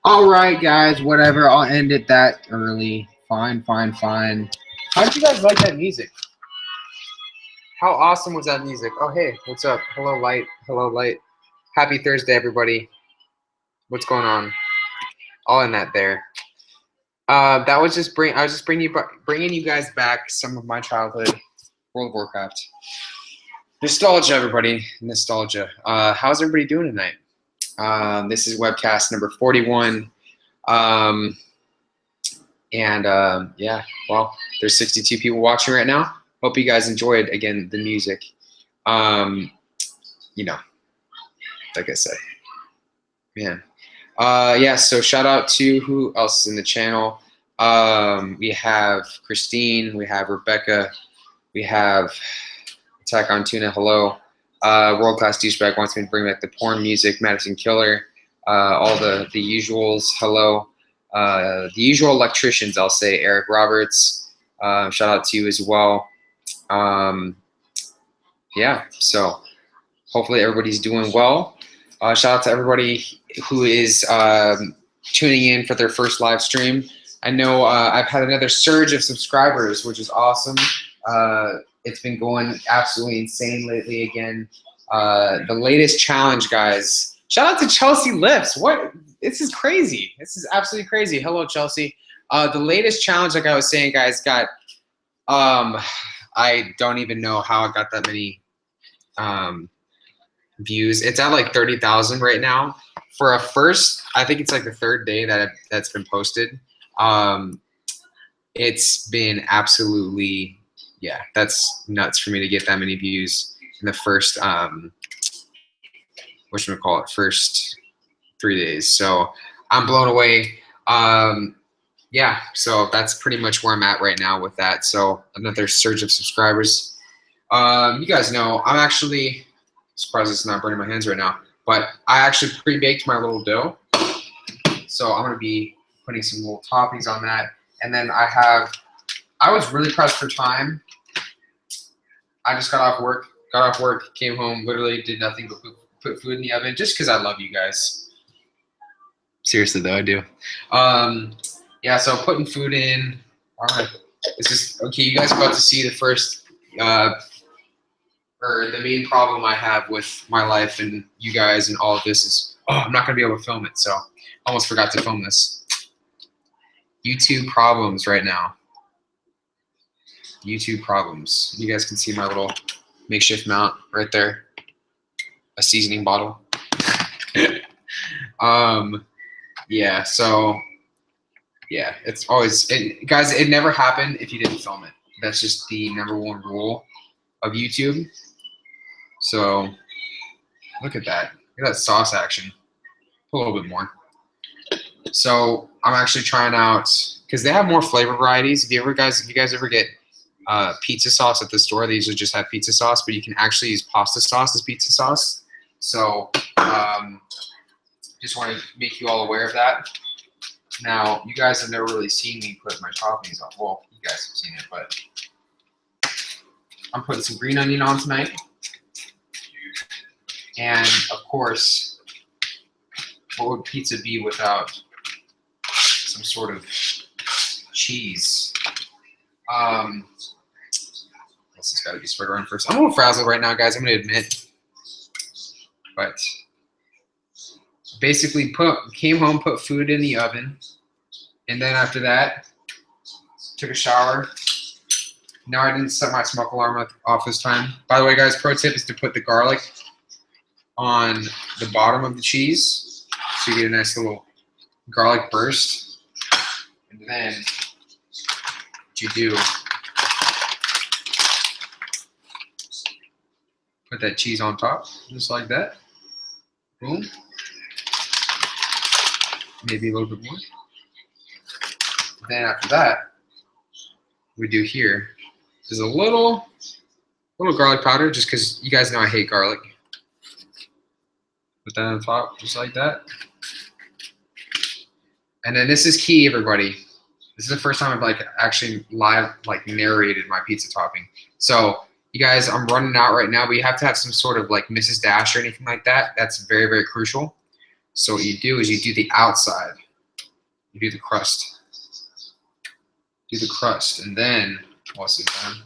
All right, guys, whatever. I'll end it that early. Fine. How did you guys like that music? How awesome was that music? Oh, hey, what's up? Hello, Light. Hello, Light. Happy Thursday, everybody. What's going on? All in that there. That was just I was just bringing you guys back some of my childhood World of Warcraft. Nostalgia, everybody. Nostalgia. How's everybody doing tonight? This is Webcast number 41. Yeah, well, there's 62 people watching right now. Hope you guys enjoyed, again, the music. You know, like I said, man. Yeah, so shout out to who else is in the channel. We have Christine, we have Rebecca, we have Attack on Tuna, hello. World Class Douchebag wants me to bring back the porn music, Madison Killer, all the usuals, hello. The usual electricians, I'll say, Eric Roberts, shout out to you as well. Yeah, so hopefully everybody's doing well. Shout out to everybody who is tuning in for their first live stream. I know I've had another surge of subscribers, which is awesome. It's been going absolutely insane lately again. The latest challenge, guys. Shout out to Chelsea Lips. What? This is crazy. This is absolutely crazy. Hello, Chelsea. The latest challenge, like I was saying, guys, got I don't even know how I got that many views. It's at like 30,000 right now. For a first, I think it's like the third day that's been posted. It's been absolutely, yeah, that's nuts for me to get that many views in the first, first 3 days. So I'm blown away. Yeah, so that's pretty much where I'm at right now with that. So another surge of subscribers. You guys know I'm actually surprised it's not burning my hands right now, but I actually pre-baked my little dough. So I'm gonna be putting some little toppings on that. And then I was really pressed for time. I just got off work, came home, literally did nothing but put food in the oven just because I love you guys. Seriously though, I do. Yeah, so putting food in. All right, okay. You guys are about to see the first, or the main problem I have with my life and you guys and all of this is, I'm not gonna be able to film it. So I almost forgot to film this. YouTube problems right now. YouTube problems. You guys can see my little makeshift mount right there. A seasoning bottle. Yeah, so yeah, it's always, guys, it never happened if you didn't film it. That's just the #1 rule of YouTube. So look at that. Look at that sauce action. A little bit more. So I'm actually trying out, because they have more flavor varieties. If you guys ever get pizza sauce at the store, they usually just have pizza sauce, but you can actually use pasta sauce as pizza sauce. So just want to make you all aware of that. Now, you guys have never really seen me put my toppings on. Well, you guys have seen it, but I'm putting some green onion on tonight. And, of course, what would pizza be without some sort of cheese? This has got to be spread around first. I'm a little frazzled right now, guys, I'm going to admit. But basically came home, put food in the oven, and then after that, took a shower. No, I didn't set my smoke alarm off this time. By the way, guys, pro tip is to put the garlic on the bottom of the cheese, so you get a nice little garlic burst. And then what you do, put that cheese on top, just like that. Boom. Maybe a little bit more. Then after that, we do here is a little garlic powder, just because you guys know I hate garlic. Put that on top, just like that. And then this is key, everybody. This is the first time I've actually live narrated my pizza topping. So you guys, I'm running out right now, but you have to have some sort of Mrs. Dash or anything like that. That's very, very crucial. So what you do is you do the outside. you do the crust. Do the crust, and then once it's done,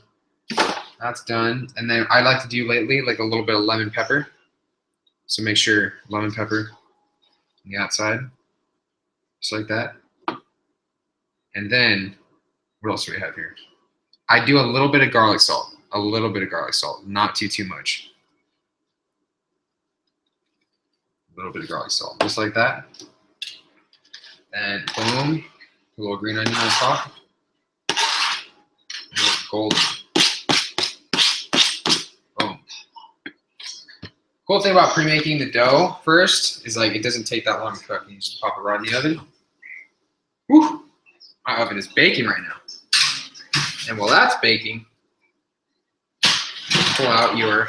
that's done. And then I like to do lately like a little bit of lemon pepper. So make sure lemon pepper on the outside, just like that. And then what else do we have here? I do a little bit of garlic salt. A little bit of garlic salt, not too much. A little bit of garlic salt, just like that. And boom, a little green onion on top. Golden. Boom. Cool thing about pre-making the dough first is like it doesn't take that long to cook. You just pop it right in the oven. Whew. My oven is baking right now. And while that's baking, pull out your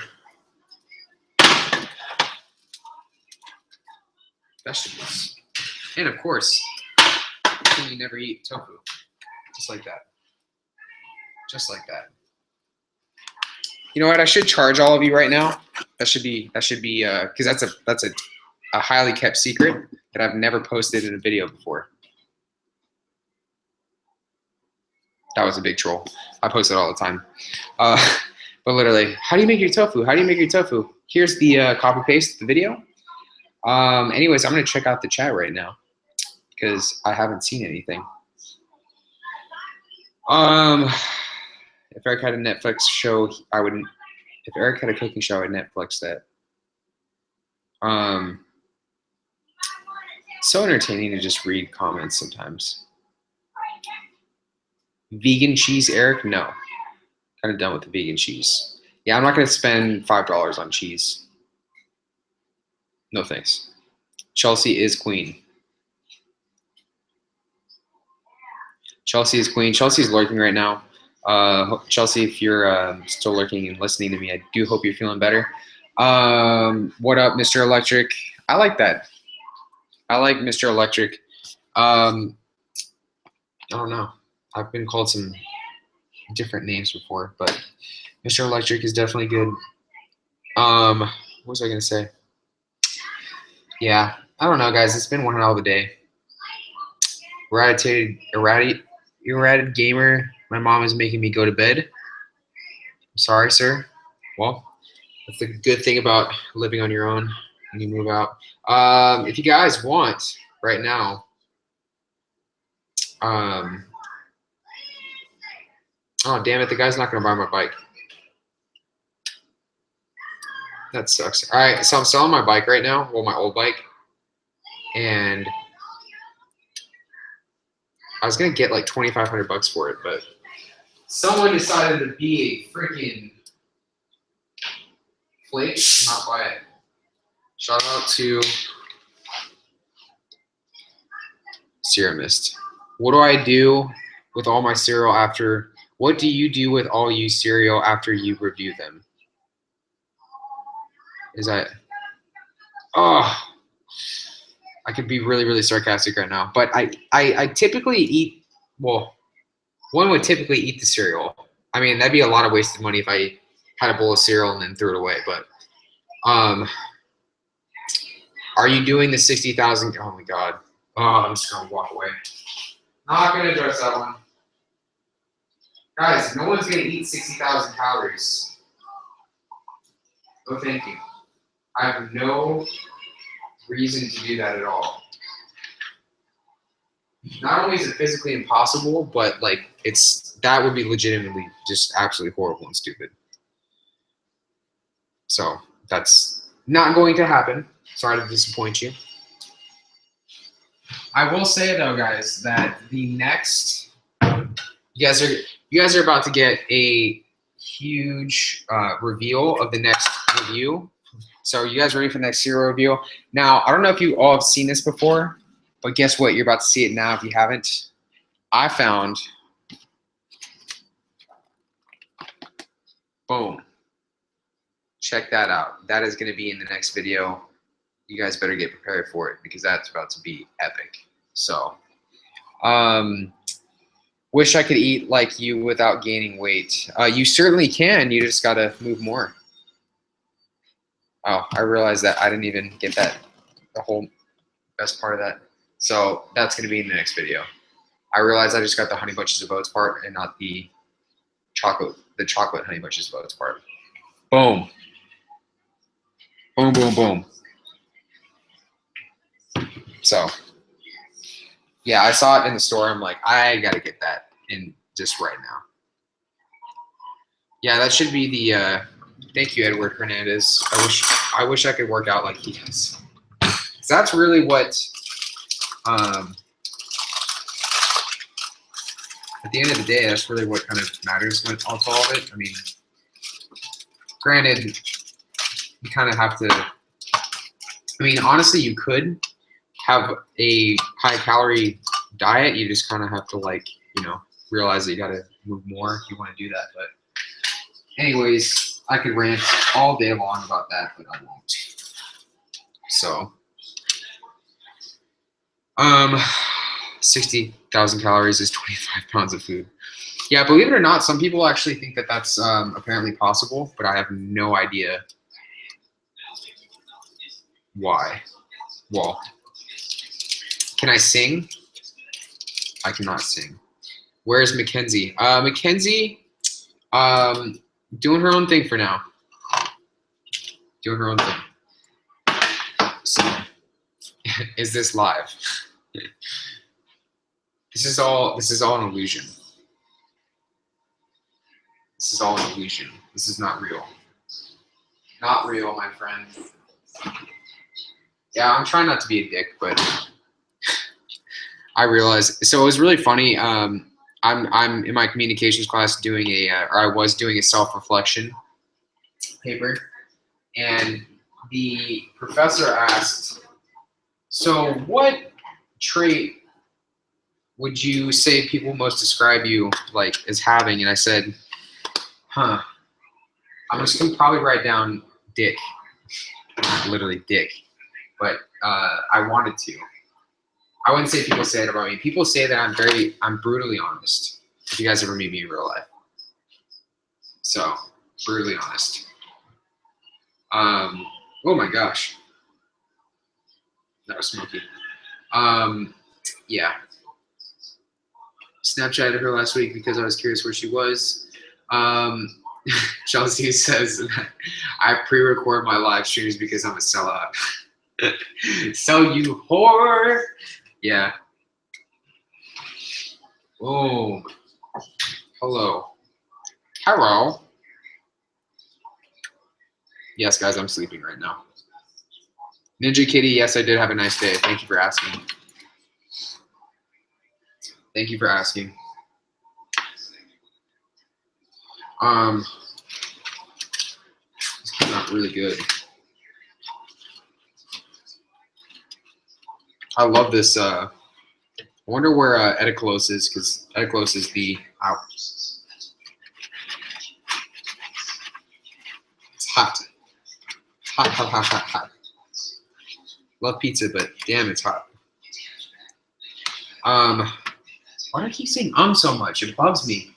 vegetables. And of course, you never eat tofu. Just like that. Just like that. You know what? I should charge all of you right now. That should be because that's a highly kept secret that I've never posted in a video before. That was a big troll. I post it all the time. But literally, how do you make your tofu? How do you make your tofu? Here's the copy paste the video. Anyways, I'm gonna check out the chat right now because I haven't seen anything. If Eric had a Netflix show, I wouldn't. If Eric had a cooking show, I'd Netflix that. So entertaining to just read comments sometimes. Vegan cheese, Eric? No. Kind of done with the vegan cheese. Yeah, I'm not going to spend $5 on cheese. No thanks. Chelsea is queen. Chelsea is queen. Chelsea's lurking right now. Chelsea, if you're still lurking and listening to me, I do hope you're feeling better. What up, Mr. Electric? I like that. I like Mr. Electric. I don't know. I've been called some different names before, but Mr. Electric is definitely good. What was I gonna say? Yeah, I don't know, guys. It's been one hell of a day. Errated gamer. My mom is making me go to bed. I'm sorry, sir. Well, that's the good thing about living on your own when you move out. If you guys want right now, oh damn it, the guy's not gonna buy my bike. That sucks. All right, so I'm selling my bike right now. Well, my old bike, and I was gonna get like $2,500 for it, but someone decided to be a freaking flake, not buy it. Shout out to Ceramist. What do I do with all my cereal after? What do you do with all you cereal after you review them? Is that? Oh, I could be really sarcastic right now, but I typically eat. Well, one would typically eat the cereal. I mean, that'd be a lot of wasted money if I had a bowl of cereal and then threw it away. But are you doing the 60,000? Oh my God. Oh, I'm just gonna walk away. Not gonna address that one. Guys, no one's gonna eat 60,000 calories. No, thank you. I have no reason to do that at all. Not only is it physically impossible, but like that would be legitimately just absolutely horrible and stupid. So that's not going to happen. Sorry to disappoint you. I will say though, guys, that the next you guys are about to get a huge reveal of the next review. So are you guys ready for the next cereal review? Now, I don't know if you all have seen this before, but guess what? You're about to see it now if you haven't. I found, boom. Check that out. That is going to be in the next video. You guys better get prepared for it because that's about to be epic. So, wish I could eat like you without gaining weight. You certainly can. You just got to move more. Oh, I realized that I didn't even get that, the whole best part of that. So that's going to be in the next video. I realized I just got the honey bunches of oats part and not the chocolate honey bunches of oats part. Boom. Boom, boom, boom. So, yeah, I saw it in the store. I'm like, I got to get that in just right now. Yeah, that should be the, thank you, Edward Hernandez. I wish I could work out like he does. So that's really what, at the end of the day, that's really what kind of matters with all of it. I mean, granted, you kind of have to, I mean, honestly, you could have a high calorie diet. You just kind of have to, like, you know, realize that you got to move more if you want to do that. But anyways, I could rant all day long about that, but I won't. So, 60,000 calories is 25 pounds of food. Yeah, believe it or not, some people actually think that that's apparently possible, but I have no idea why. Well, can I sing? I cannot sing. Where's Mackenzie? Mackenzie, doing her own thing for now. Doing her own thing. So, is this live? This is all an illusion. This is all an illusion. This is not real. Not real, my friend. Yeah, I'm trying not to be a dick, but I realized. So it was really funny. I'm in my communications class doing or I was doing a self-reflection paper, and the professor asked, "So what trait would you say people most describe you like as having?" And I said, "Huh, I'm just gonna probably write down dick, not literally dick, but I wanted to. I wouldn't say people say it about me. People say that I'm brutally honest. If you guys ever meet me in real life, so brutally honest. Oh my gosh, that was smoky. Yeah." Snapchatted her last week because I was curious where she was. Chelsea says, I pre-record my live streams because I'm a sellout. So you whore. Yeah. Boom. Hello. Hello. Yes, guys, I'm sleeping right now. Ninja Kitty, yes, I did have a nice day. Thank you for asking. Thank you for asking. This came out really good. I love this. I wonder where Ediclos is, because Ediclos is the. Ow. It's hot. Hot, hot, hot, hot, hot. Love pizza, but damn, it's hot. Why do I keep saying so much? It bugs me.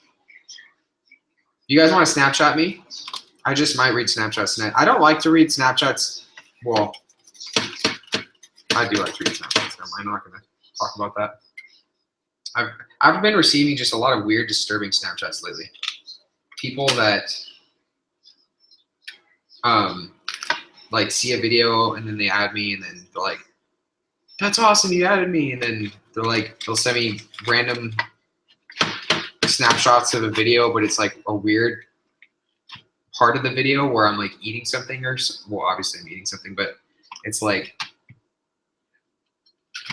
You guys want to Snapchat me? I just might read Snapchats tonight. I don't like to read Snapchats. Well, I do like to read Snapchats. I'm not going to talk about that. I've been receiving just a lot of weird, disturbing Snapchats lately. People that like see a video and then they add me and then they're like, "That's awesome, you added me," and then they're like, they'll send me random snapshots of a video, but it's like a weird part of the video where I'm like eating something well, obviously I'm eating something, but it's like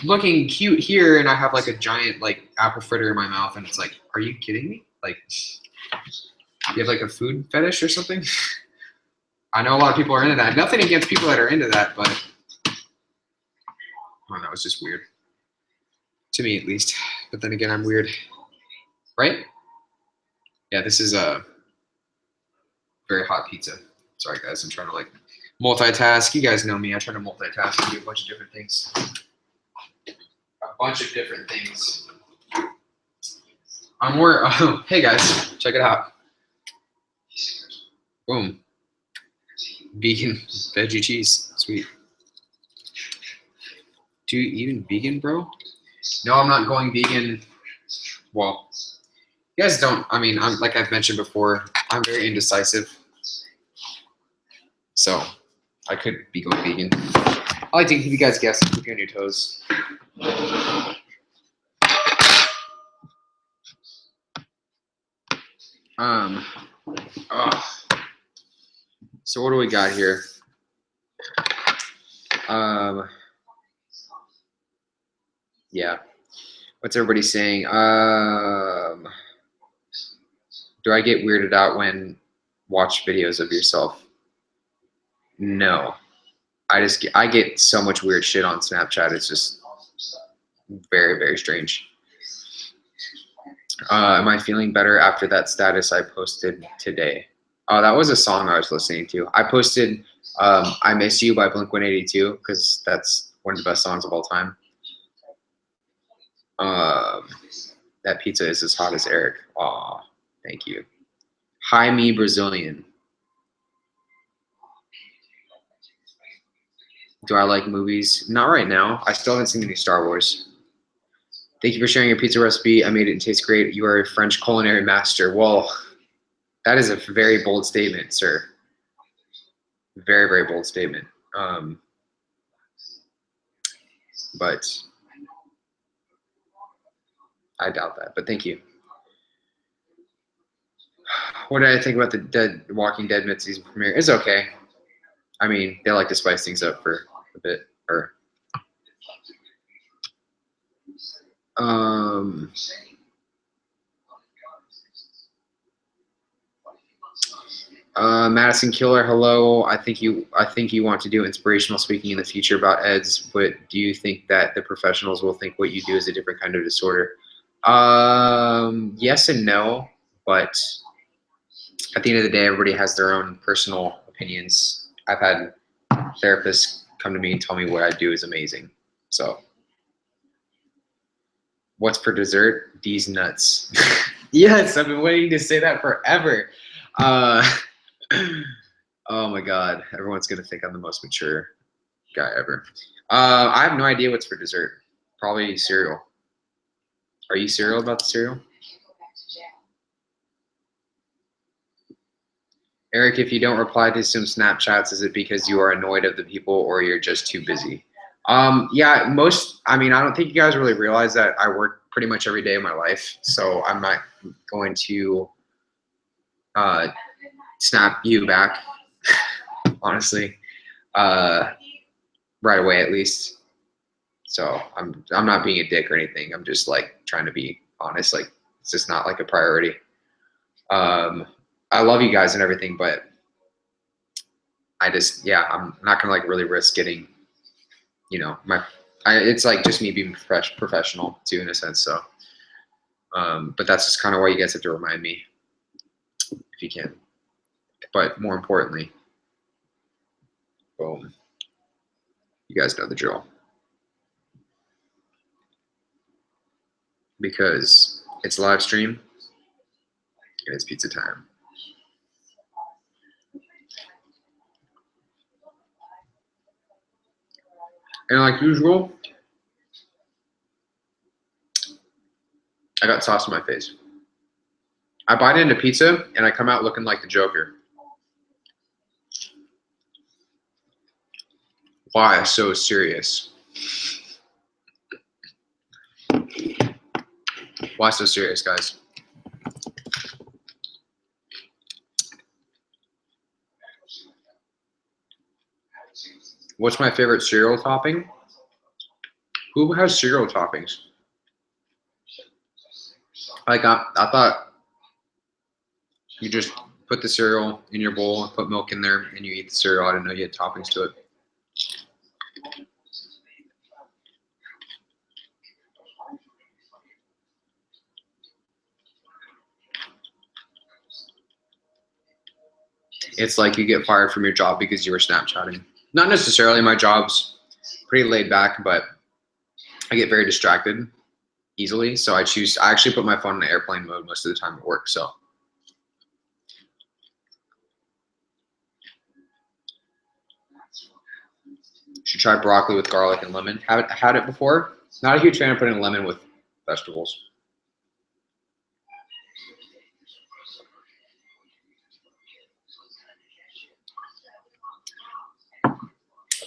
looking cute here and I have like a giant like apple fritter in my mouth and it's like, are you kidding me? Like, you have like a food fetish or something? I know a lot of people are into that. Nothing against people that are into that, but I don't know, it's just weird. To me at least. But then again, I'm weird. Right? Yeah, this is a very hot pizza. Sorry guys, I'm trying to like multitask. You guys know me, I try to multitask and do a bunch of different things. Oh, hey guys, check it out. Boom. Vegan veggie cheese, sweet. Do you even vegan, bro? No, I'm not going vegan. Well, you guys don't. I mean, I'm like I've mentioned before. I'm very indecisive, so I could be going vegan. I like to keep you guys guessing, keep you on your toes. So what do we got here? Yeah. What's everybody saying? Do I get weirded out when watch videos of yourself? No. I get so much weird shit on Snapchat. It's just very, very strange. Am I feeling better after that status I posted today? Oh, that was a song I was listening to. I posted I Miss You by Blink-182 because that's one of the best songs of all time. That pizza is as hot as Eric. Aw, thank you. Hi, me Brazilian. Do I like movies? Not right now. I still haven't seen any Star Wars. Thank you for sharing your pizza recipe. I made it and taste great. You are a French culinary master. Well, that is a very bold statement, sir. Very, very bold statement. But I doubt that. But thank you. What did I think about the Walking Dead mid-season premiere? It's okay. I mean, they like to spice things up for a bit. Madison Killer, hello. I think you want to do inspirational speaking in the future about EDS, but do you think that the professionals will think what you do is a different kind of disorder? Yes and no, but at the end of the day, everybody has their own personal opinions. I've had therapists come to me and tell me what I do is amazing. So, what's for dessert? These nuts. Yes, I've been waiting to say that forever. Oh my God, everyone's gonna think I'm the most mature guy ever. I have no idea what's for dessert. Probably cereal. Are you cereal about the cereal? Eric, if you don't reply to some Snapchats, is it because you are annoyed of the people or you're just too busy? Yeah, I don't think you guys really realize that I work pretty much every day of my life, so I'm not going to snap you back, honestly, right away at least. So I'm not being a dick or anything. I'm just like trying to be honest. Like it's just not like a priority. I love you guys and everything, but I'm not gonna like really risk getting, it's like just me being professional too in a sense. So, but that's just kind of why you guys have to remind me if you can. But more importantly, boom, you guys know the drill. Because it's live stream and it's pizza time. And like usual, I got sauce in my face. I bite into pizza and I come out looking like the Joker. Why so serious? Why so serious, guys? What's my favorite cereal topping? Who has cereal toppings? Like I thought you just put the cereal in your bowl and put milk in there and you eat the cereal. I didn't know you had toppings to it. It's like you get fired from your job because you were Snapchatting. Not necessarily. My job's pretty laid back, but I get very distracted easily. So I actually put my phone in airplane mode most of the time at work. So should try broccoli with garlic and lemon. Haven't had it before. Not a huge fan of putting lemon with vegetables.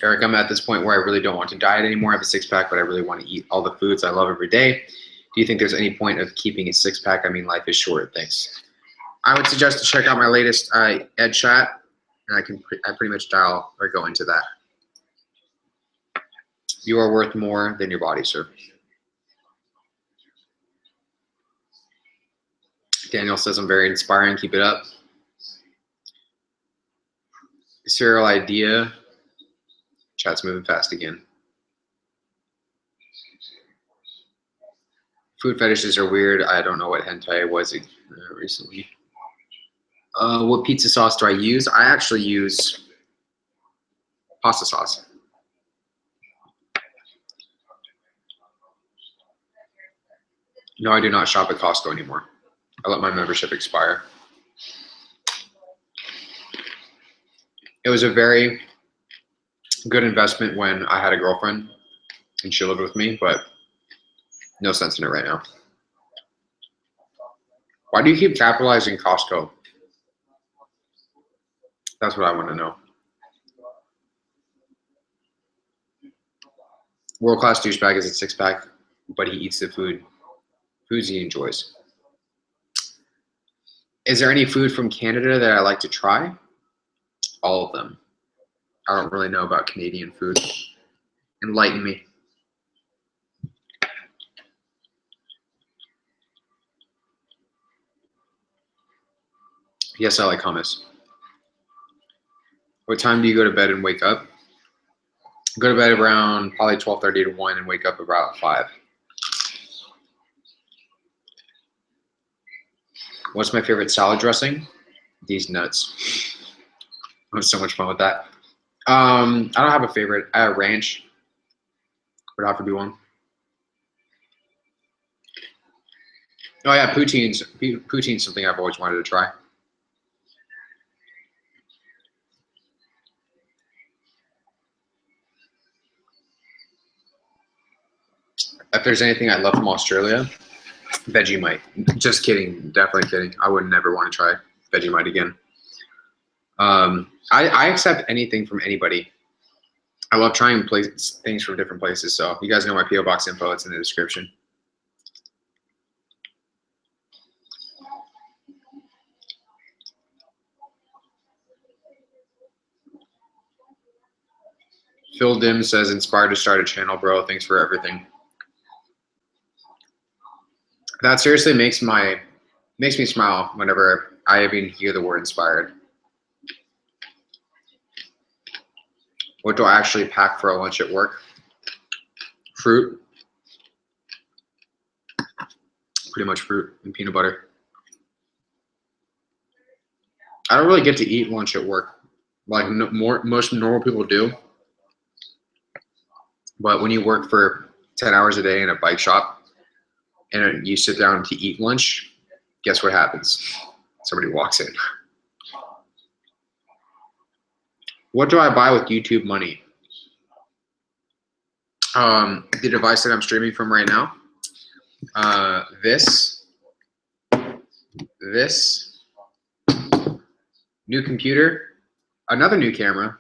Eric, I'm at this point where I really don't want to diet anymore. I have a six-pack, but I really want to eat all the foods I love every day. Do you think there's any point of keeping a six-pack? I mean, life is short. Thanks. I would suggest to check out my latest Ed chat, and I pretty much dial or go into that. You are worth more than your body, sir. Daniel says I'm very inspiring. Keep it up. Serial idea. Chat's moving fast again. Food fetishes are weird. I don't know what hentai was recently. What pizza sauce do I use? I actually use pasta sauce. No, I do not shop at Costco anymore. I let my membership expire. It was a very good investment when I had a girlfriend and she lived with me, but no sense in it right now. Why do you keep capitalizing Costco? That's what I want to know. World-class douchebag is a six-pack, but he eats the foods he enjoys. Is there any food from Canada that I like to try? All of them. I don't really know about Canadian food. Enlighten me. Yes, I like hummus. What time do you go to bed and wake up? I go to bed around probably 12:30 to 1 and wake up about 5. What's my favorite salad dressing? These nuts. I had so much fun with that. I don't have a favorite. I have ranch. Would have to be one. Oh yeah, poutine's something I've always wanted to try. If there's anything I love from Australia, Vegemite. Just kidding. Definitely kidding. I would never want to try Vegemite again. I accept anything from anybody. I love trying things from different places. So you guys know my P.O. Box info. It's in the description. Phil Dim says, inspired to start a channel, bro. Thanks for everything. That seriously makes me smile whenever I even hear the word inspired. What do I actually pack for a lunch at work? Fruit. Pretty much fruit and peanut butter. I don't really get to eat lunch at work like most normal people do. But when you work for 10 hours a day in a bike shop and you sit down to eat lunch, guess what happens? Somebody walks in. What do I buy with YouTube money? The device that I'm streaming from right now. This, new computer, another new camera,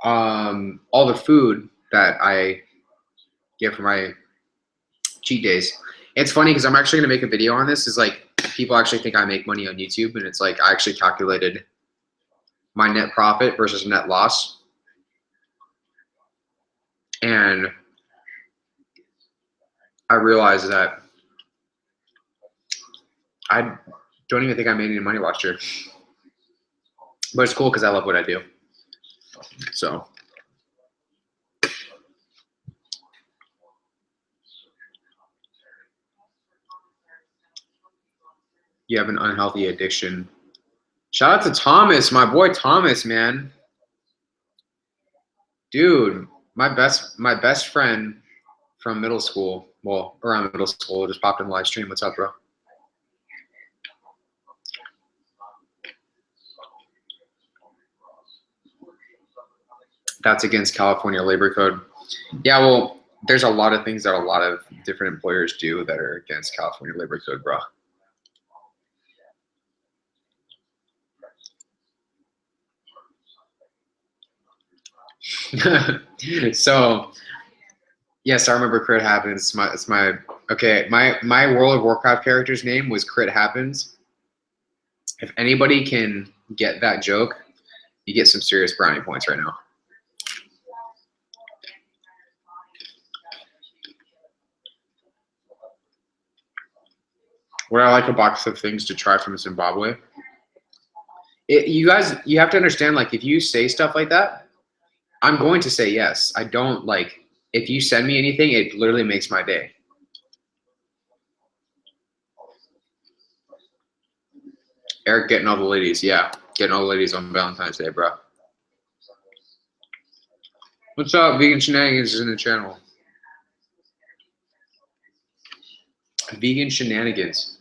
all the food that I get for my cheat days. It's funny because I'm actually gonna make a video on this. Is like people actually think I make money on YouTube, and it's like I actually calculated my net profit versus net loss, and I realized that I don't even think I made any money last year. But it's cool because I love what I do. So you have an unhealthy addiction. Shout out to Thomas, my boy Thomas, man. Dude, my best friend from middle school, well, around middle school, just popped in the live stream. What's up, bro? That's against California labor code. Yeah, well, there's a lot of things that a lot of different employers do that are against California labor code, bro. So yes, I remember Crit Happens. It's my okay. My World of Warcraft character's name was Crit Happens. If anybody can get that joke, you get some serious brownie points right now. Would I like a box of things to try from Zimbabwe? You guys, you have to understand, like, if you say stuff like that, I'm going to say yes. I don't, like, if you send me anything, it literally makes my day. Eric getting all the ladies. Yeah, getting all the ladies on Valentine's Day, bro. What's up? Vegan Shenanigans is in the channel. Vegan Shenanigans.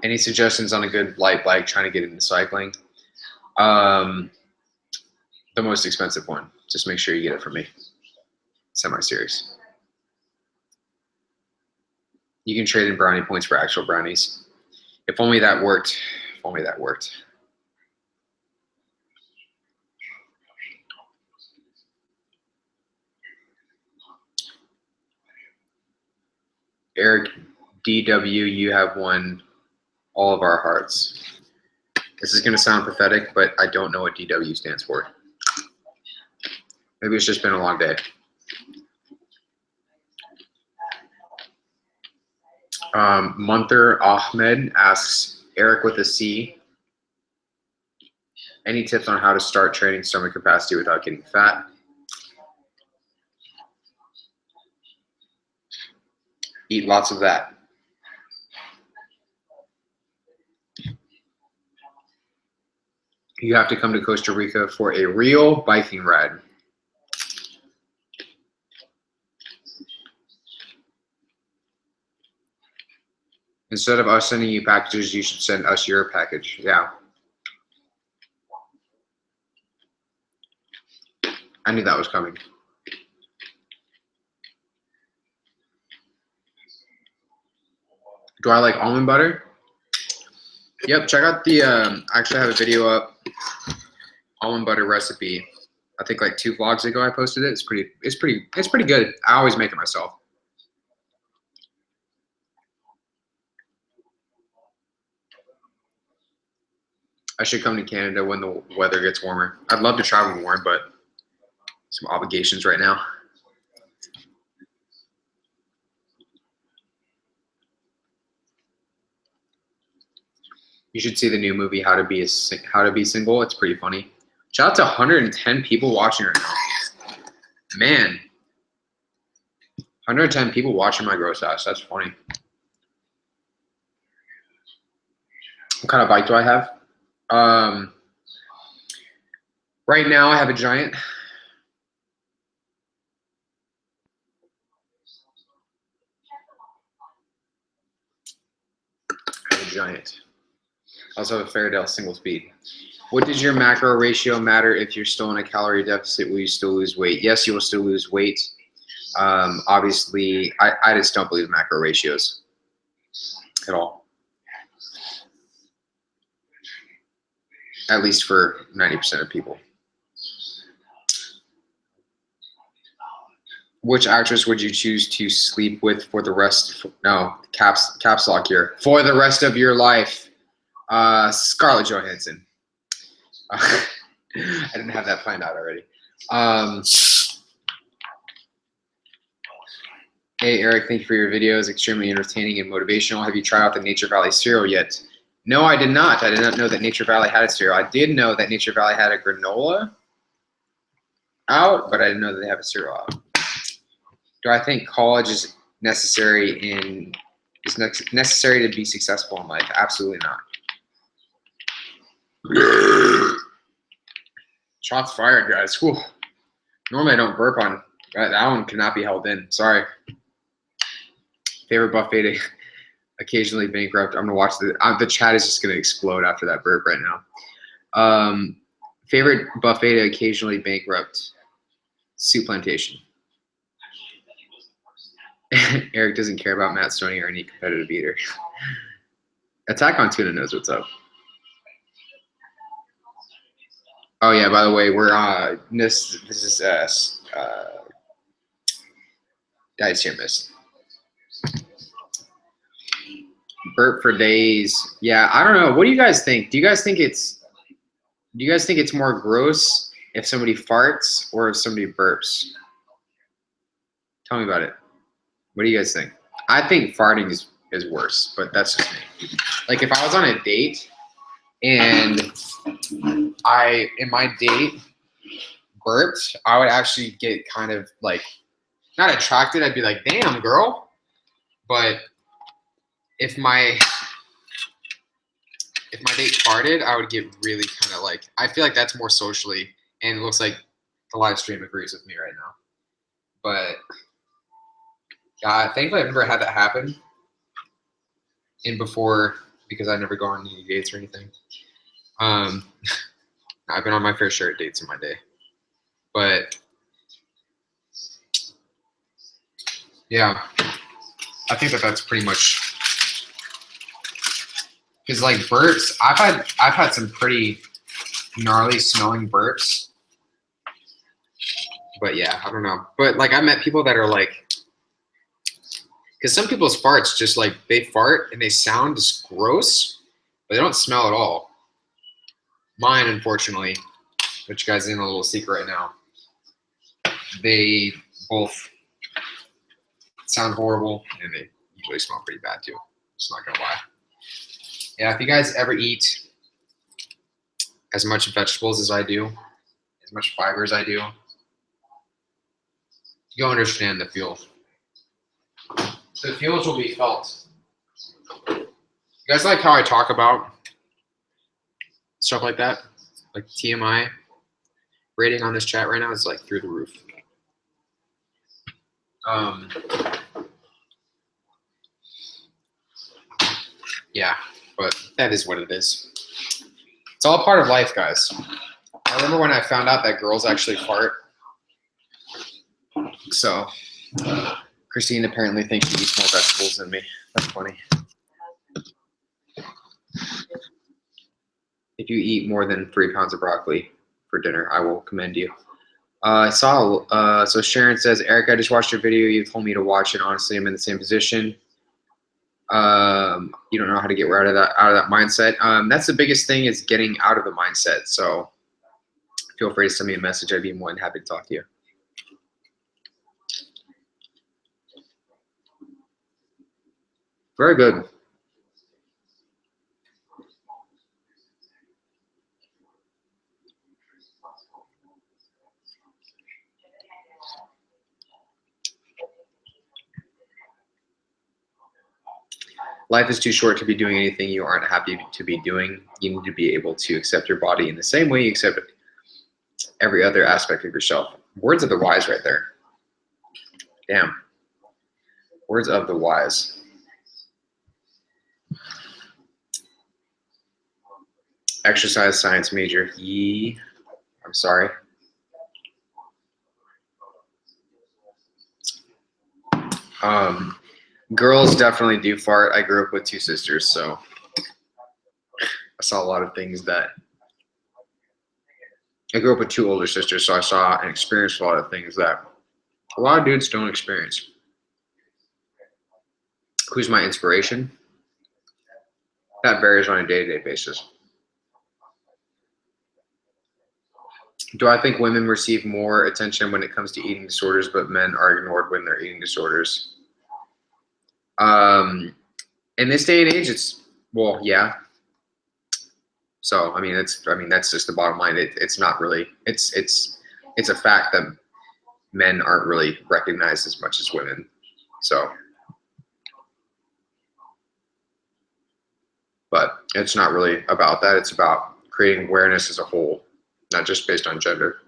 Any suggestions on a good light bike trying to get into cycling? The most expensive one. Just make sure you get it from me. Semi-serious. You can trade in brownie points for actual brownies. If only that worked. If only that worked. Eric DW, you have won all of our hearts. This is going to sound pathetic, but I don't know what DW stands for. Maybe it's just been a long day. Munther Ahmed asks, Eric with a C, any tips on how to start training stomach capacity without getting fat? Eat lots of that. You have to come to Costa Rica for a real biking ride. Instead of us sending you packages, you should send us your package. Yeah. I knew that was coming. Do I like almond butter? Yep, check out the, I actually have a video up, almond butter recipe. I think like 2 vlogs ago I posted it. It's pretty good. I always make it myself. I should come to Canada when the weather gets warmer. I'd love to travel more, but some obligations right now. You should see the new movie How to Be Single. It's pretty funny. Shout out to 110 people watching right now. Man, 110 people watching my gross ass. That's funny. What kind of bike do I have? Right now I have a Giant. Giant. I also have a Fairdale single speed. What does your macro ratio matter if you're still in a calorie deficit? Will you still lose weight? Yes, you will still lose weight. Obviously, I just don't believe macro ratios at all. At least for 90% of people. Which actress would you choose to sleep with for the rest? No, caps lock here. For the rest of your life, Scarlett Johansson. I didn't have that planned out already. Hey Eric, thank you for your videos. Extremely entertaining and motivational. Have you tried out the Nature Valley cereal yet? No, I did not. I did not know that Nature Valley had a cereal. I did know that Nature Valley had a granola out, but I didn't know that they have a cereal out. Do I think college is necessary to be successful in life? Absolutely not. Shots fired, guys. Whew. Normally I don't burp on that one. Cannot be held in. Sorry. Favorite buffet to occasionally bankrupt. I'm gonna watch the chat is just gonna explode after that burp right now. Favorite buffet to occasionally bankrupt? Soup Plantation. Eric doesn't care about Matt Stoney or any competitive eater. Attack on Tuna knows what's up. Oh yeah, by the way, we're this is Diet Serum Mist. Burp for days. Yeah, I don't know. What do you guys think? Do you guys think it's more gross if somebody farts or if somebody burps? Tell me about it. What do you guys think? I think farting is worse, but that's just me. Like if I was on a date and in my date burped, I would actually get kind of like not attracted. I'd be like, damn, girl. But if my date farted, I would get really kind of like, I feel like that's more socially, and it looks like the live stream agrees with me right now. But thankfully I've never had that happen. And before, because I never go on any dates or anything. I've been on my fair share of dates in my day. But yeah, I think that's pretty much, because like burps, I've had some pretty gnarly smelling burps. But yeah, I don't know. But like I met people that are like, because some people's farts just like they fart and they sound just gross, but they don't smell at all. Mine, unfortunately, which you guys in a little secret right now, they both sound horrible and they usually smell pretty bad too. Just not gonna lie. Yeah, if you guys ever eat as much vegetables as I do, as much fiber as I do, you'll understand the feels. The feels will be felt. You guys like how I talk about stuff like that? Like TMI rating on this chat right now is like through the roof. Yeah, but that is what it is. It's all part of life, guys. I remember when I found out that girls actually fart. So, Christine apparently thinks she eats more vegetables than me. That's funny. If you eat more than 3 pounds of broccoli for dinner, I will commend you. I saw, so Sharon says, Eric, I just watched your video. You told me to watch it. Honestly, I'm in the same position. You don't know how to get out of that mindset. That's the biggest thing, is getting out of the mindset. So feel free to send me a message. I'd be more than happy to talk to you. Very good. Life is too short to be doing anything you aren't happy to be doing. You need to be able to accept your body in the same way you accept every other aspect of yourself. Words of the wise right there. Damn. Words of the wise. Exercise science major. I'm sorry. Girls definitely do fart. I grew up with 2 sisters, so I saw a lot of things that. I grew up with 2 older sisters, so I saw and experienced a lot of things that a lot of dudes don't experience. Who's my inspiration? That varies on a day-to-day basis. Do I think women receive more attention when it comes to eating disorders, but men are ignored when they're eating disorders? In this day and age, it's, well, yeah. So I mean, that's just the bottom line. It's not really. It's a fact that men aren't really recognized as much as women. So, but it's not really about that. It's about creating awareness as a whole, not just based on gender.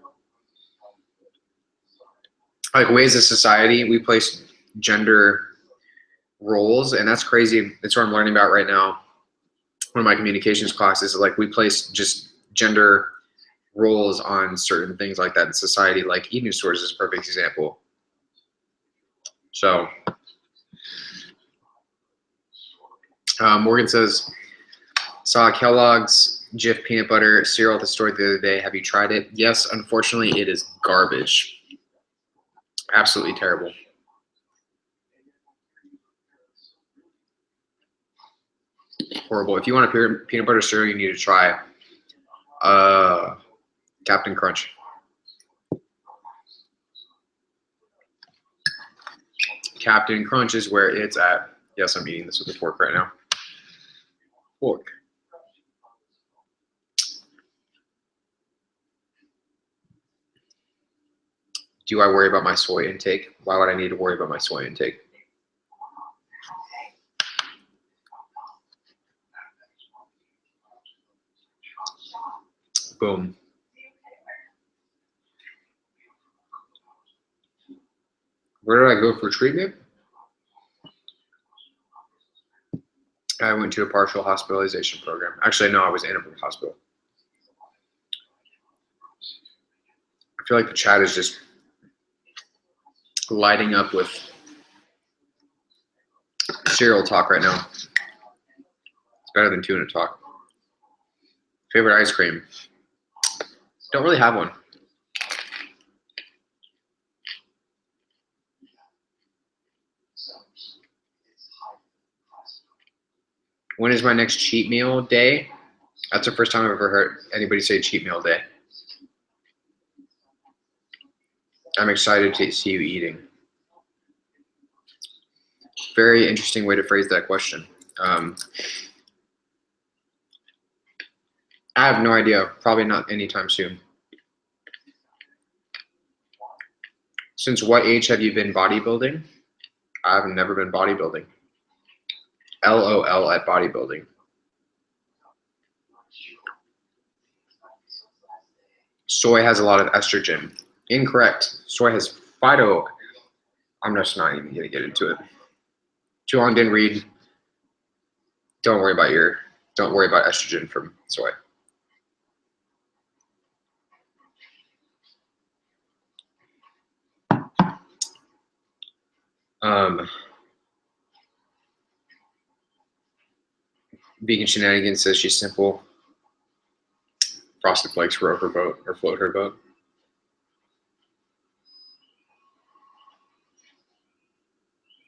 Like, we as a society, we place gender roles, and that's crazy. That's what I'm learning about right now. One of my communications classes, like, we place just gender roles on certain things like that in society, like e-news stores is a perfect example. So Morgan says, saw Kellogg's Jif peanut butter cereal at the store the other day. Have you tried it? Yes, unfortunately, it is garbage. Absolutely terrible. Horrible. If you want a peanut butter cereal, you need to try Captain Crunch. Captain Crunch is where it's at. Yes, I'm eating this with a fork right now. Fork. Do I worry about my soy intake? Why would I need to worry about my soy intake? Boom. Where did I go for treatment? I went to a partial hospitalization program. Actually, no, I was in a hospital. I feel like the chat is just lighting up with cereal talk right now. It's better than tuna talk. Favorite ice cream? Don't really have one. When is my next cheat meal day? That's the first time I've ever heard anybody say cheat meal day. I'm excited to see you eating. Very interesting way to phrase that question. I have no idea. Probably not anytime soon. Since what age have you been bodybuilding? I've never been bodybuilding. LOL at bodybuilding. Soy has a lot of estrogen. Incorrect. Soy has phyto. I'm just not even gonna get into it. Too long didn't read. Don't worry about estrogen from soy. Vegan Shenanigans says she's simple. Frosted Flakes row her boat or float her boat.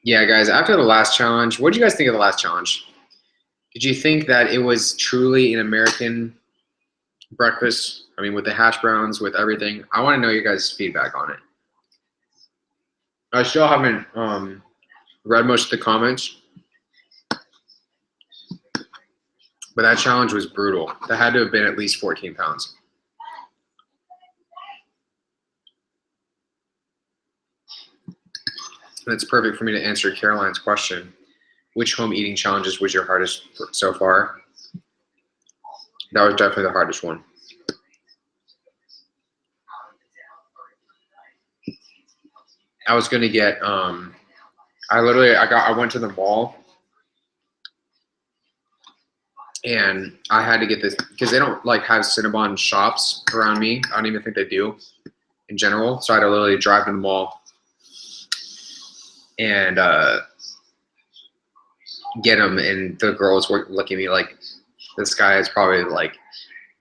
Yeah, guys, after the last challenge, what did you guys think of the last challenge? Did you think that it was truly an American breakfast? I mean, with the hash browns, with everything. I want to know your guys' feedback on it. I still haven't read most of the comments, but that challenge was brutal. That had to have been at least 14 pounds. And it's perfect for me to answer Caroline's question. Which home eating challenges was your hardest so far? That was definitely the hardest one. I was gonna get I went to the mall and I had to get this because they don't like have Cinnabon shops around me. I don't even think they do in general. So I had to literally drive to the mall and get them, and the girls were looking at me like, this guy is probably like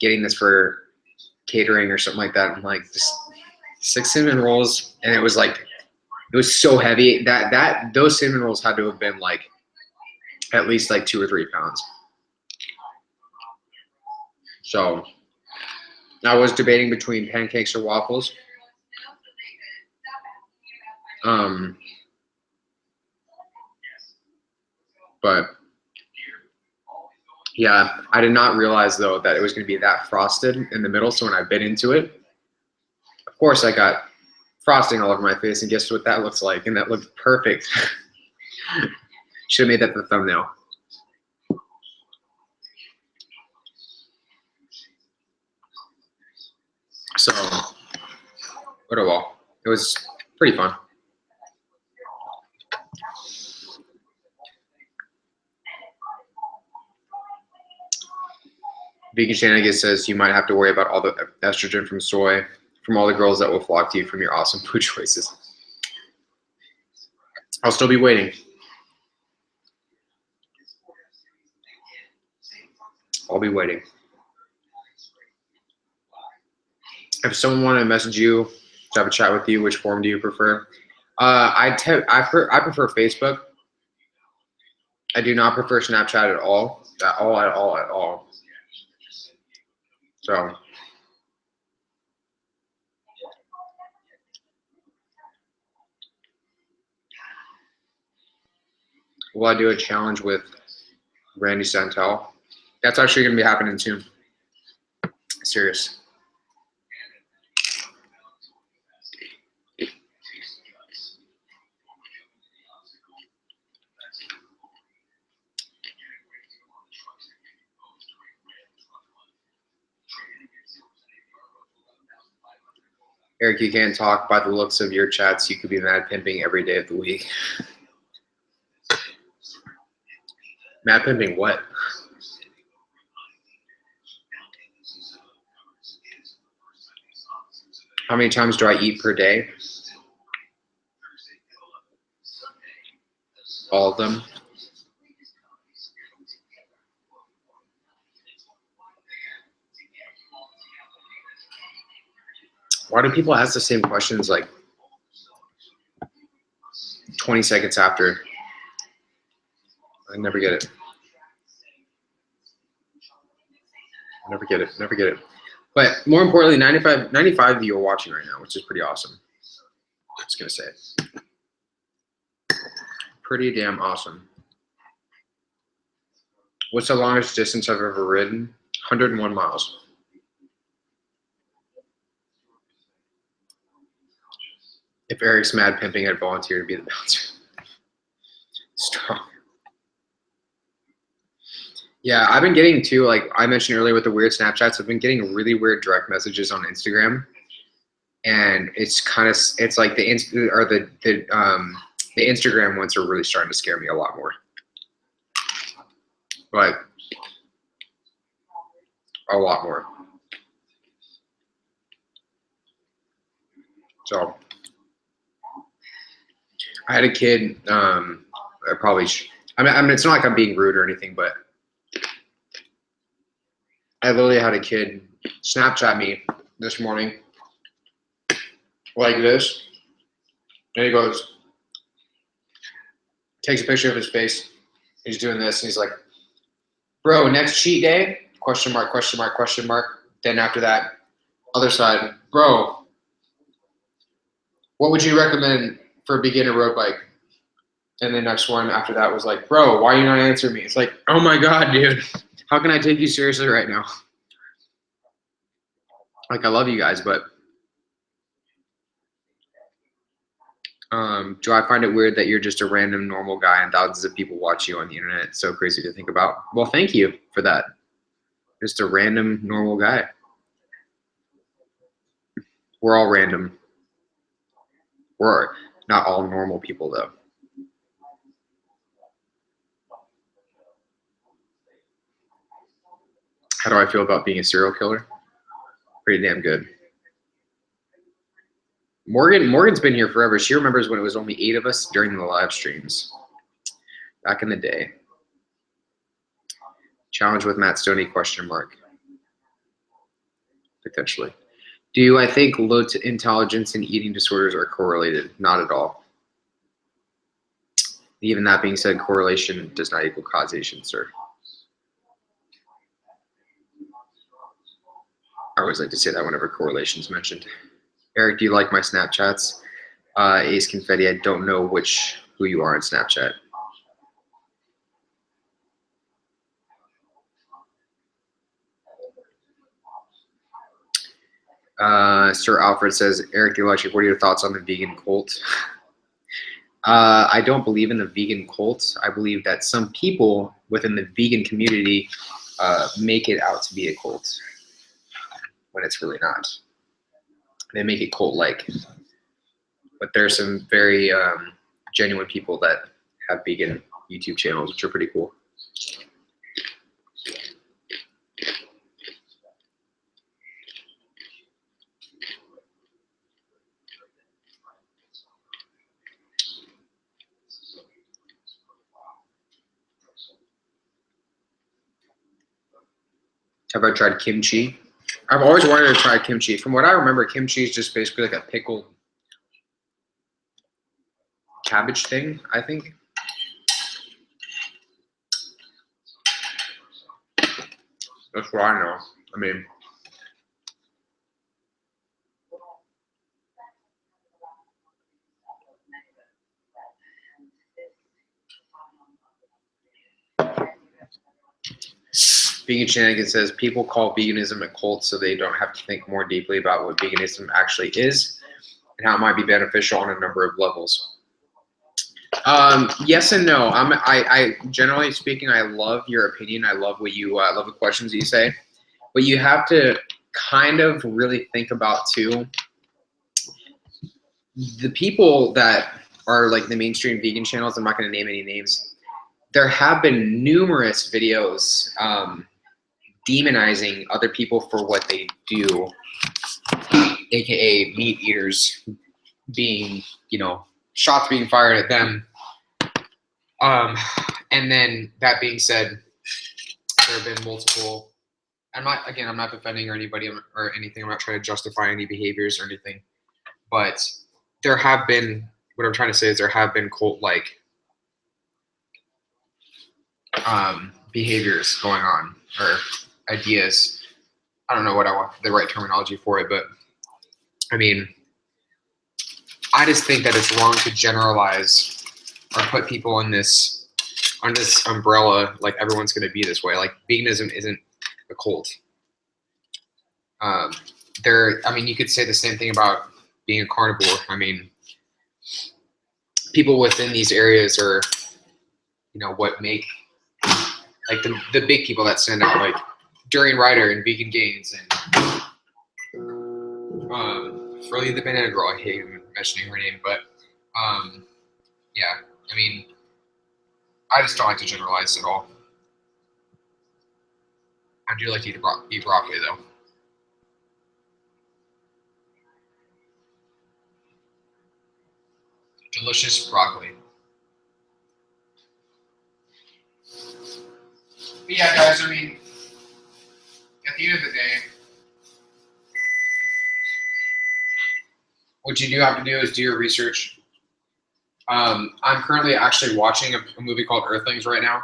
getting this for catering or something like that. I'm like, just 6 cinnamon rolls, and it was like, it was so heavy that those cinnamon rolls had to have been like at least like 2 or 3 pounds. So I was debating between pancakes or waffles. But yeah, I did not realize though that it was going to be that frosted in the middle. So when I bit into it, of course I got frosting all over my face, and guess what that looks like? And that looked perfect. Should have made that the thumbnail. So, what a wall. It was pretty fun. Vegan Shenanigans says you might have to worry about all the estrogen from soy, from all the girls that will flock to you from your awesome food choices. I'll still be waiting. I'll be waiting. If someone wanted to message you to have a chat with you, which form do you prefer? I prefer Facebook. I do not prefer Snapchat at all. At all. So will I do a challenge with Randy Santel? That's actually going to be happening soon. Serious. Eric, you can't talk. By the looks of your chats, you could be mad pimping every day of the week. Mad pimping what? How many times do I eat per day? All of them. Why do people ask the same questions like 20 seconds after? I never get it. Never get it. Never get it. But more importantly, 95 of you are watching right now, which is pretty awesome. I'm just going to say it. Pretty damn awesome. What's the longest distance I've ever ridden? 101 miles. If Eric's mad pimping, I'd volunteer to be the bouncer. Strong. Yeah, I've been getting too, like I mentioned earlier with the weird Snapchats, I've been getting really weird direct messages on Instagram. And it's kind of, it's like the Instagram ones are really starting to scare me a lot more. Like, a lot more. So, I had a kid, I mean, it's not like I'm being rude or anything, but I literally had a kid Snapchat me this morning like this, and he goes, takes a picture of his face, he's doing this, and he's like, bro, next cheat day? Question mark, question mark, question mark. Then after that, other side, bro, what would you recommend for a beginner road bike? And the next one after that was like, bro, why are you not answering me? It's like, oh my God, dude. How can I take you seriously right now? Like, I love you guys, but do I find it weird that you're just a random normal guy and thousands of people watch you on the internet? It's so crazy to think about. Well, thank you for that. Just a random normal guy. We're all random. We're not all normal people, though. How do I feel about being a serial killer? Pretty damn good. Morgan's been here forever. She remembers when it was only 8 of us during the live streams back in the day. Challenge with Matt Stoney, question mark. Potentially. I think low intelligence and eating disorders are correlated? Not at all. Even that being said, correlation does not equal causation, sir. I always like to say that whenever correlation is mentioned. Eric, do you like my Snapchats? Ace Confetti, I don't know who you are on Snapchat. Sir Alfred says, EriKTheElectric, what are your thoughts on the vegan cult? I don't believe in the vegan cult. I believe that some people within the vegan community make it out to be a cult when it's really not. They make it cult-like. But there's some very genuine people that have vegan YouTube channels, which are pretty cool. Have I tried kimchi? I've always wanted to try kimchi. From what I remember, kimchi is just basically like a pickled cabbage thing, I think. That's what I know. I mean, Vegan Shenanigans says people call veganism a cult so they don't have to think more deeply about what veganism actually is and how it might be beneficial on a number of levels. Yes and no. I generally speaking, I love your opinion. I love what you love the questions you say, but you have to kind of really think about too the people that are like the mainstream vegan channels. I'm not going to name any names. There have been numerous videos demonizing other people for what they do, aka meat eaters, being, you know, shots being fired at them. And then that being said, there have been multiple. I'm not defending or anybody or anything. I'm not trying to justify any behaviors or anything, but there have been. What I'm trying to say is there have been cult-like behaviors going on or ideas. I don't know what I want the right terminology for it, but I mean, I just think that it's wrong to generalize or put people in this on this umbrella like everyone's going to be this way. Like veganism isn't a cult. I mean, you could say the same thing about being a carnivore. I mean, people within these areas are, you know, what make like the big people that stand out, like Durian Ryder and Vegan Gains and Furley the Banana Girl. I hate mentioning her name, but yeah, I mean, I just don't like to generalize at all. I do like to eat broccoli though. Delicious broccoli. But yeah, guys, I mean, at the end of the day, what you do have to do is do your research. I'm currently actually watching a movie called Earthlings right now,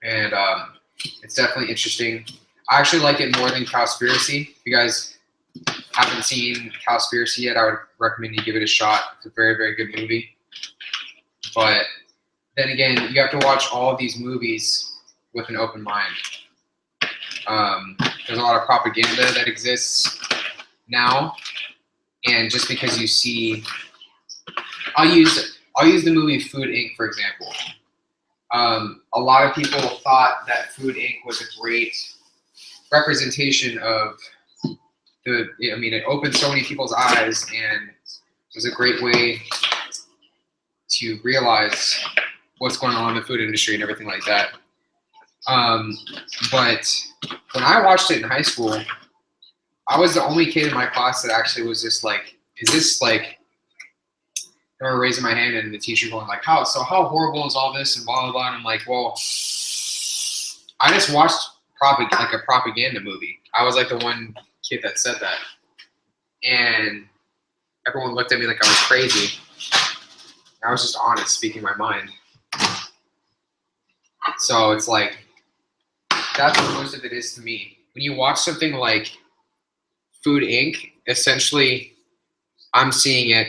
and it's definitely interesting. I actually like it more than Cowspiracy. If you guys haven't seen Cowspiracy yet, I would recommend you give it a shot. It's a very, very good movie. But then again, you have to watch all of these movies with an open mind. There's a lot of propaganda that exists now, and just because you see, I'll use the movie Food Inc. for example. A lot of people thought that Food Inc. was a great representation of I mean, it opened so many people's eyes, and it was a great way to realize what's going on in the food industry and everything like that. But when I watched it in high school, I was the only kid in my class that actually was just like, is this like, I remember raising my hand and the teacher going like, how horrible is all this and blah, blah, blah. And I'm like, well, I just watched like a propaganda movie. I was like the one kid that said that. And everyone looked at me like I was crazy. I was just honest, speaking my mind. So it's like, that's what most of it is to me. When you watch something like Food Inc., essentially, I'm seeing it,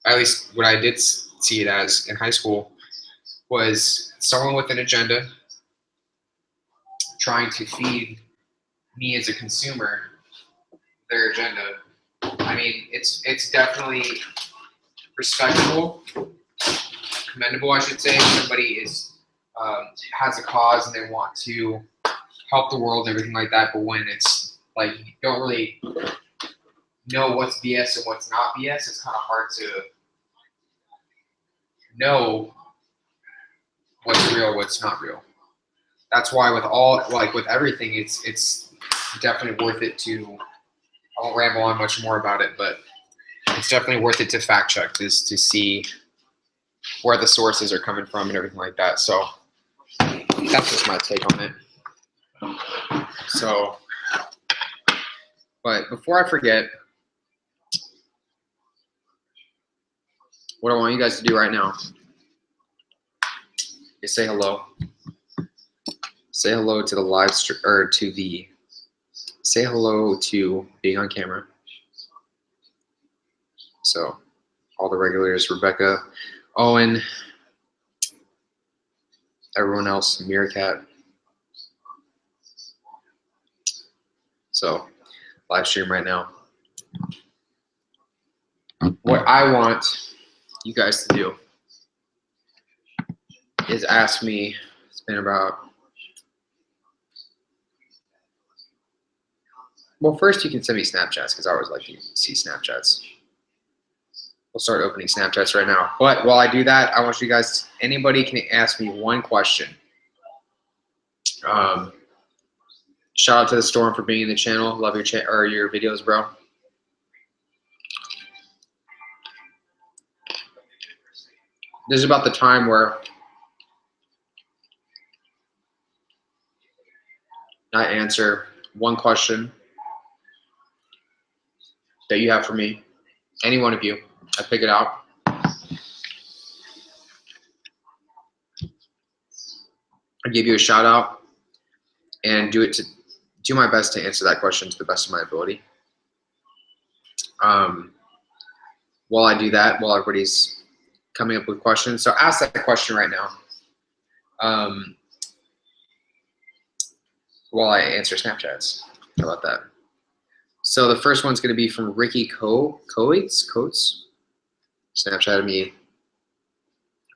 at least what I did see it as in high school, was someone with an agenda trying to feed me as a consumer their agenda. I mean, it's definitely respectable, commendable, I should say. Somebody has a cause and they want to help the world and everything like that, but when it's like you don't really know what's BS and what's not BS, it's kind of hard to know what's real, what's not real. That's why with everything, it's definitely worth it to. I won't ramble on much more about it, but it's definitely worth it to fact check, is to see where the sources are coming from and everything like that. So that's just my take on it. So, but before I forget, what I want you guys to do right now is say hello. Say hello to the live stream, or to the, say hello to being on camera. So, all the regulars, Rebecca, Owen, everyone else, Meerkat. So, live stream right now. What I want you guys to do is ask me, it's been about, well, first you can send me Snapchats because I always like to see Snapchats. We'll start opening Snapchats right now. But while I do that, I want you guys, anybody can ask me one question. Shout out to the Storm for being in the channel. Love your your videos, bro. This is about the time where I answer one question that you have for me. Any one of you. I pick it out. I give you a shout out and do my best to answer that question to the best of my ability. While I do that, while everybody's coming up with questions, so ask that question right now. While I answer Snapchats. How about that? So the first one's going to be from Ricky Coates. Snapchatted me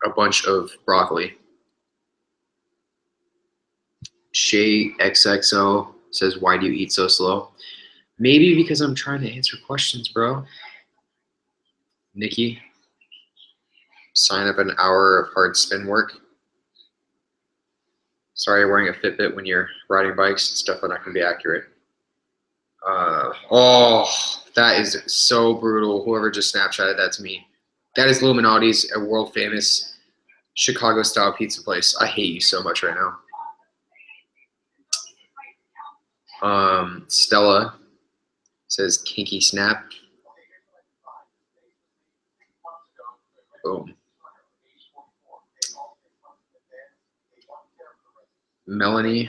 a bunch of broccoli. Shay XXO says, why do you eat so slow? Maybe because I'm trying to answer questions, bro. Nikki, sign up an hour of hard spin work. Sorry, you're wearing a Fitbit when you're riding bikes. It's definitely not going to be accurate. Oh, that is so brutal. Whoever just Snapchatted that to me. That is Illuminati's, a world famous Chicago style pizza place. I hate you so much right now. Stella says kinky snap. Boom. Melanie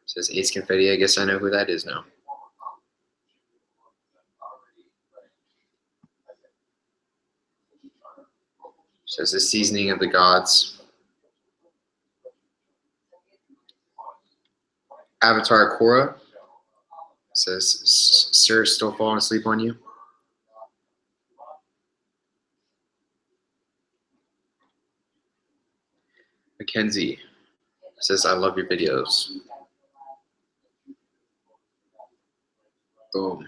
says Ace Confetti. I guess I know who that is now. Says the seasoning of the gods. Avatar Cora says, sir, still falling asleep on you. Mackenzie says, I love your videos. Boom.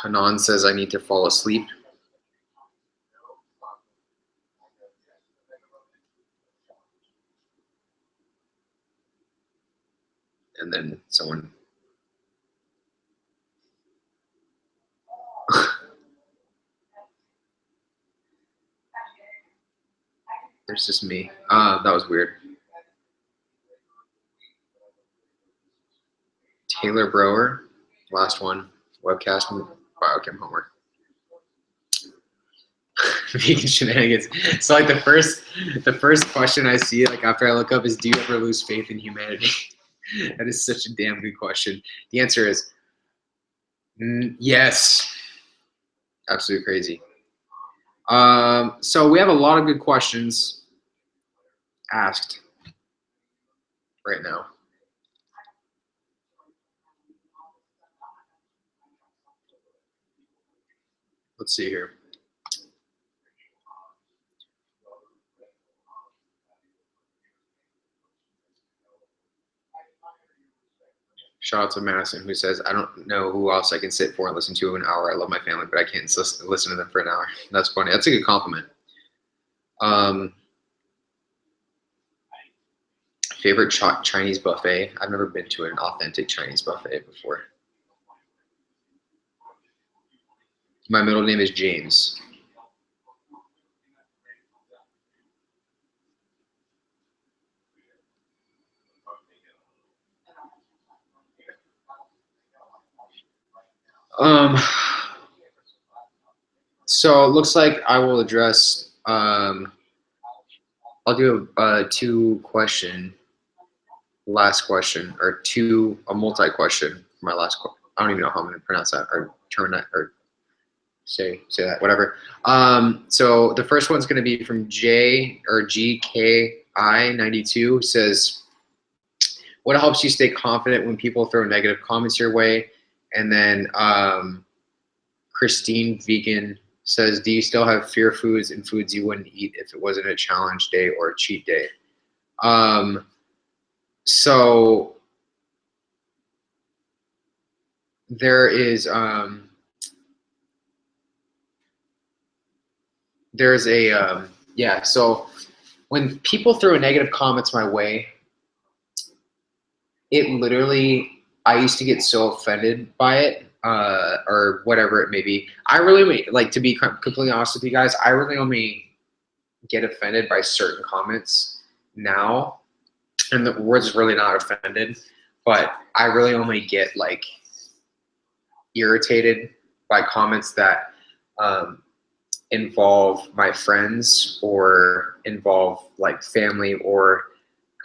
Hanan says, I need to fall asleep. And then someone. There's just me. That was weird. Taylor Brower, last one. Webcast biochem homework. Vegan shenanigans. So like the first question I see like after I look up is, do you ever lose faith in humanity? That is such a damn good question. The answer is yes. Absolutely crazy. So we have a lot of good questions asked right now. Let's see here. Shout out to Madison, who says, I don't know who else I can sit for and listen to an hour. I love my family, but I can't listen to them for an hour. That's funny. That's a good compliment. Favorite Chinese buffet? I've never been to an authentic Chinese buffet before. My middle name is James. Um, so it looks like I will address, I'll do a last question, or a multi-question for my last question. I don't even know how I'm going to pronounce that, or turn that, or say that, whatever. So the first one's going to be from GKI92, says, what helps you stay confident when people throw negative comments your way? And then Christine Vegan says, do you still have fear foods and foods you wouldn't eat if it wasn't a challenge day or a cheat day? So there is yeah, so when people throw negative comments my way, it literally, I used to get so offended by it, or whatever it may be. I really, like, to be completely honest with you guys, I really only get offended by certain comments now, and the word's really not offended, but I really only get like irritated by comments that involve my friends or involve like family, or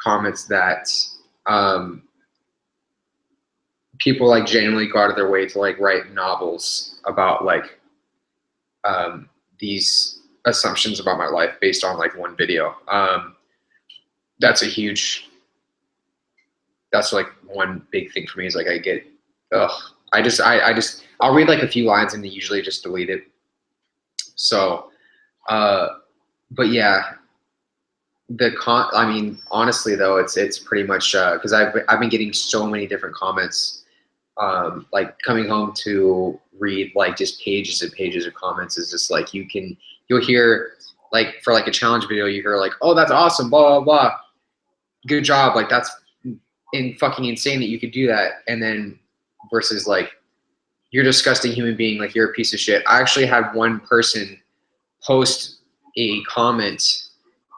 comments that people like genuinely go out of their way to like write novels about like these assumptions about my life based on like one video. That's like one big thing for me, is like I get, I'll read like a few lines and usually just delete it. So, but yeah, I mean, honestly though, it's pretty much, cause I've been getting so many different comments, like coming home to read like just pages and pages of comments is just like, you'll hear like, for like a challenge video, you hear like, oh, that's awesome, blah, blah, blah. Good job. Like, that's fucking insane that you could do that. And then versus like, you're a disgusting human being, like you're a piece of shit. I actually had one person post a comment.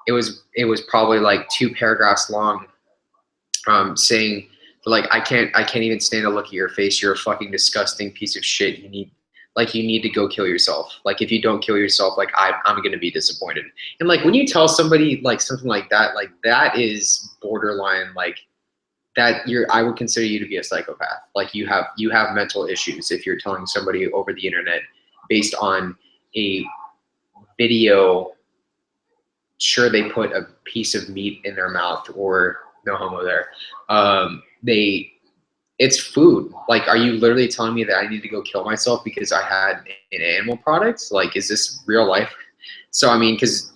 It was probably like 2 paragraphs long, saying like, I can't even stand to look at your face. You're a fucking disgusting piece of shit. You need to go kill yourself. Like, if you don't kill yourself, like I'm going to be disappointed. And like, when you tell somebody like something like that is borderline, like that I would consider you to be a psychopath. Like, you have mental issues if you're telling somebody over the internet based on a video. Sure, they put a piece of meat in their mouth, or no homo there. It's food. Like, are you literally telling me that I need to go kill myself because I had an animal product? Like, is this real life? So, I mean, because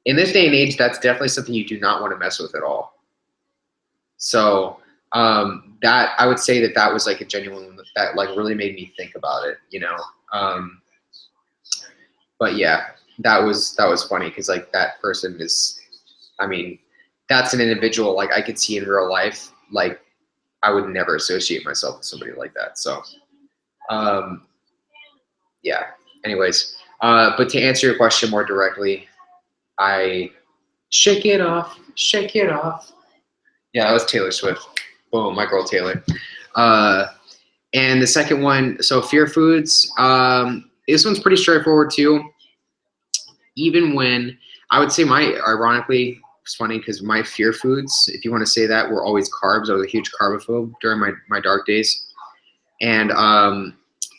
in this day and age, that's definitely something you do not want to mess with at all. So, that, I would say that was like a genuine, that like really made me think about it, you know? But yeah, that was funny, because like that person is, I mean, that's an individual like I could see in real life. Like, I would never associate myself with somebody like that. So, yeah. Anyways, but to answer your question more directly, I shake it off, shake it off. Yeah, that was Taylor Swift. Boom, my girl Taylor. And the second one, so fear foods. This one's pretty straightforward too. Even when, I would say ironically, it's funny because my fear foods, if you want to say that, were always carbs. I was a huge carbophobe during my dark days. And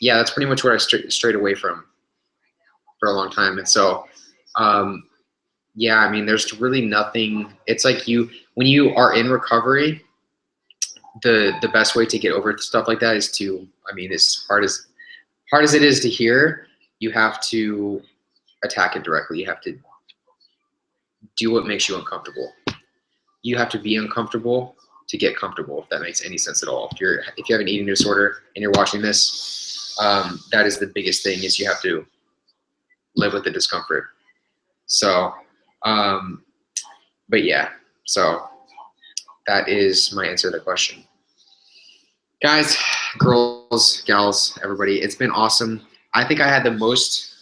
yeah, that's pretty much what I strayed away from for a long time. And so, yeah, I mean, there's really nothing. It's like when you are in recovery, the best way to get over stuff like that is to, I mean, as hard as it is to hear, you have to attack it directly. You have to do what makes you uncomfortable. You have to be uncomfortable to get comfortable, if that makes any sense at all. If you have an eating disorder and you're watching this, that is the biggest thing, is you have to live with the discomfort. So, but yeah, so that is my answer to the question. Guys, girls, gals, everybody, it's been awesome. I think I had the most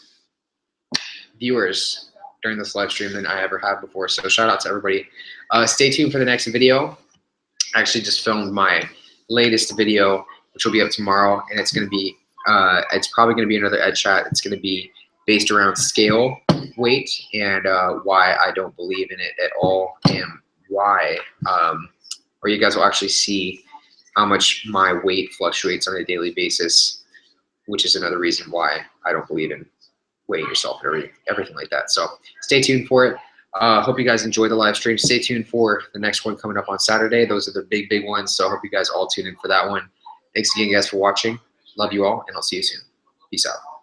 viewers during this live stream than I ever had before. So shout out to everybody. Stay tuned for the next video. I actually just filmed my latest video, which will be up tomorrow, and it's going to be It's probably going to be another ed chat. It's going to be based around scale weight and why I don't believe in it at all, and why, or you guys will actually see how much my weight fluctuates on a daily basis, which is another reason why I don't believe in weighing yourself and everything like that. So stay tuned for it. Hope you guys enjoy the live stream. Stay tuned for the next one coming up on Saturday. Those are the big ones. So I hope you guys all tune in for that one. Thanks again, guys, for watching. Love you all, and I'll see you soon. Peace out.